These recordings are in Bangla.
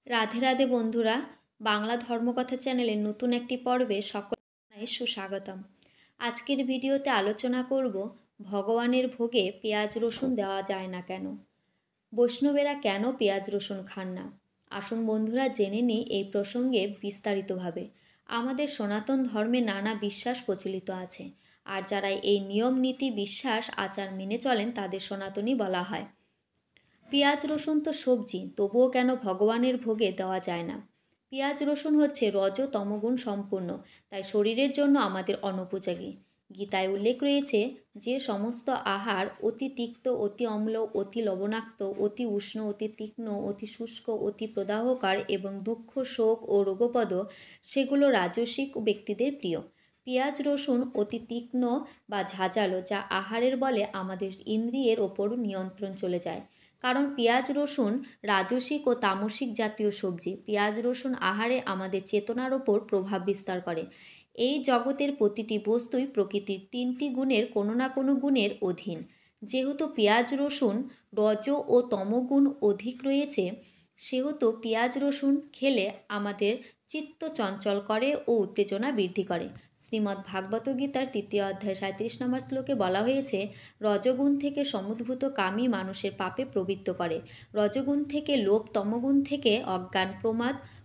রাধে রাধে বন্ধুরা, বাংলা ধর্মকথা চ্যানেলের নতুন একটি পর্বে সকলকে সুস্বাগতম। আজকের ভিডিওতে আলোচনা করব ভগবানের ভোগে পেঁয়াজ রসুন দেওয়া যায় না কেন, বৈষ্ণবেরা কেন পেঁয়াজ রসুন খান না। আসুন বন্ধুরা জেনে নিই এই প্রসঙ্গে বিস্তারিতভাবে। আমাদের সনাতন ধর্মে নানা বিশ্বাস প্রচলিত আছে, আর যারা এই নিয়ম নীতি বিশ্বাস আচার মেনে চলেন তাদের সনাতনী বলা হয়। পেঁয়াজ রসুন তো সবজি, তবুও কেন ভগবানের ভোগে দেওয়া যায় না? পেঁয়াজ রসুন হচ্ছে রজ তমগুণ সম্পূর্ণ, তাই শরীরের জন্য আমাদের অনুপযোগী। গীতায় উল্লেখ রয়েছে যে সমস্ত আহার অতি তিক্ত, অতি অম্ল, অতি লবণাক্ত, অতি উষ্ণ, অতি তীক্ষ্ণ, অতি শুষ্ক, অতি প্রদাহকার এবং দুঃখ, শোক ও রোগপদ, সেগুলো রাজসিক ব্যক্তিদের প্রিয়। পেঁয়াজ রসুন অতি তীক্ষ্ণ বা ঝাঁঝালো, যা আহারের বলে আমাদের ইন্দ্রিয়ের ওপর নিয়ন্ত্রণ চলে যায়। কারণ পেঁয়াজ রসুন রাজসিক ও তামসিক জাতীয় সবজি। পেঁয়াজ রসুন আহারে আমাদের চেতনার ওপর প্রভাব বিস্তার করে। এই জগতের প্রতিটি বস্তুই প্রকৃতির তিনটি গুণের কোনো না কোনো গুণের অধীন। যেহেতু পেঁয়াজ রসুন রজ ও তমগুণ অধিক রয়েছে, সেহেতু পেঁয়াজ রসুন খেলে আমাদের চিত্ত চঞ্চল করে ও উত্তেজনা বৃদ্ধি করে। শ্রীমদ্ ভাগবত গীতার 3য় অধ্যায় 37 নম্বর শ্লোকে বলা হয়েছে, রজগুণ থেকে সমুদ্ভূত কামই মানুষের পাপে প্রবৃত্ত করে। রজগুণ থেকে লোভ, তমগুণ থেকে অজ্ঞান,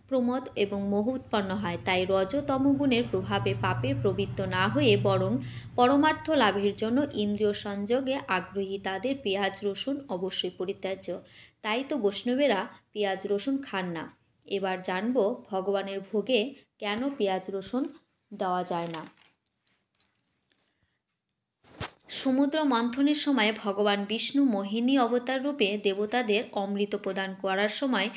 প্রমোদ এবং মোহ উৎপন্ন হয়। তাই রজ তমগুণের প্রভাবে পাপে প্রবৃত্ত না হয়ে বরং পরমার্থ লাভের জন্য ইন্দ্রিয় সংযোগে আগ্রহী তাদের পেঁয়াজ রসুন অবশ্যই পরিত্যাজ্য। তাই তো বৈষ্ণবেরা পেঁয়াজ রসুন খান না। এবার জানব ভগবানের ভোগে কেন পেঁয়াজ রসুন দেওয়া যায় না। সমুদ্র মন্থনের সময় ভগবান বিষ্ণু মোহিনী অবতার রূপে দেবতাদের অমৃত প্রদান করার সময়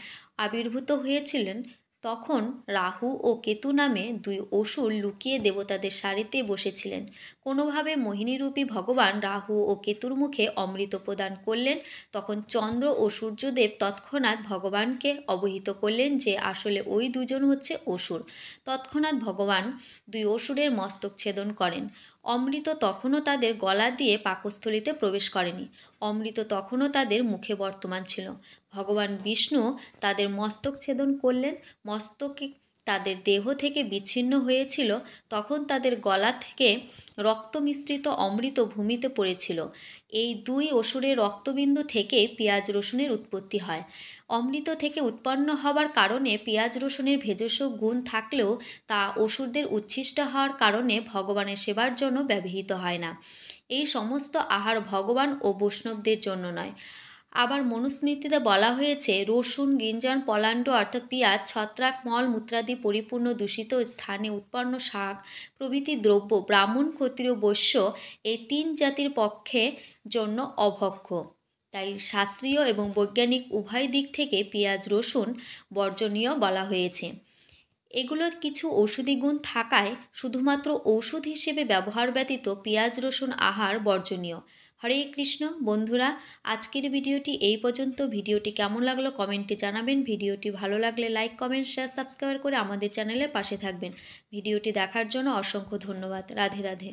আবির্ভূত হয়েছিলেন। তখন রাহু ও কেতু নামে দুই অসুর লুকিয়ে দেবতাদের সারিতে বসেছিলেন। কোনোভাবে মোহিনীরূপী ভগবান রাহু ও কেতুর মুখে অমৃত প্রদান করলেন। তখন চন্দ্র ও সূর্যদেব তৎক্ষণাৎ ভগবানকে অবহিত করলেন যে আসলে ওই দুজন হচ্ছে অসুর। তৎক্ষণাৎ ভগবান দুই অসুরের মস্তক ছেদন করেন। অমৃত তখনও তাদের গলা দিয়ে পাকস্থলিতে প্রবেশ করেনি। অমৃত তখনও তাদের মুখে বর্তমান ছিল। ভগবান বিষ্ণু তাদের মস্তক ছেদন করলেন। মস্তকে তাদের দেহ থেকে বিচ্ছিন্ন হয়েছিল। তখন তাদের গলা থেকে রক্ত মিশ্রিত অমৃত ভূমিতে পড়েছিল। এই দুই অসুরের রক্তবিন্দু থেকে পেঁয়াজ রসুনের উৎপত্তি হয়। অমৃত থেকে উৎপন্ন হওয়ার কারণে পেঁয়াজ রসুনের ভেষজ গুণ থাকলেও তা অসুরদের উচ্ছিষ্ট হওয়ার কারণে ভগবানের সেবার জন্য ব্যবহৃত হয় না। এই সমস্ত আহার ভগবান ও বৈষ্ণবদের জন্য নয়। আবার মনুস্মৃতিতে বলা হয়েছে, রসুন, গিঞ্জন, পলাণ্ড অর্থাৎ পেঁয়াজ, ছত্রাক, মল মূত্রাদি পরিপূর্ণ দূষিত স্থানে উৎপন্ন শাক প্রভৃতি দ্রব্য ব্রাহ্মণ, ক্ষত্রিয়, বৈশ্য এই তিন জাতির পক্ষে জন্য অভক্ষ্য। তাই শাস্ত্রীয় এবং বৈজ্ঞানিক উভয় দিক থেকে পেঁয়াজ রসুন বর্জনীয় বলা হয়েছে। এগুলোর কিছু ঔষধি গুণ থাকায় শুধুমাত্র ঔষধ হিসেবে ব্যবহার ব্যতীত পেঁয়াজ রসুন আহার বর্জনীয়। হরে কৃষ্ণ বন্ধুরা, আজকের ভিডিওটি এই পর্যন্ত। ভিডিওটি কেমন লাগলো কমেন্টে জানাবেন। ভিডিওটি ভালো লাগলে লাইক, কমেন্ট, শেয়ার, সাবস্ক্রাইব করে আমাদের চ্যানেলের পাশে থাকবেন। ভিডিওটি দেখার জন্য অসংখ্য ধন্যবাদ। রাধে রাধে।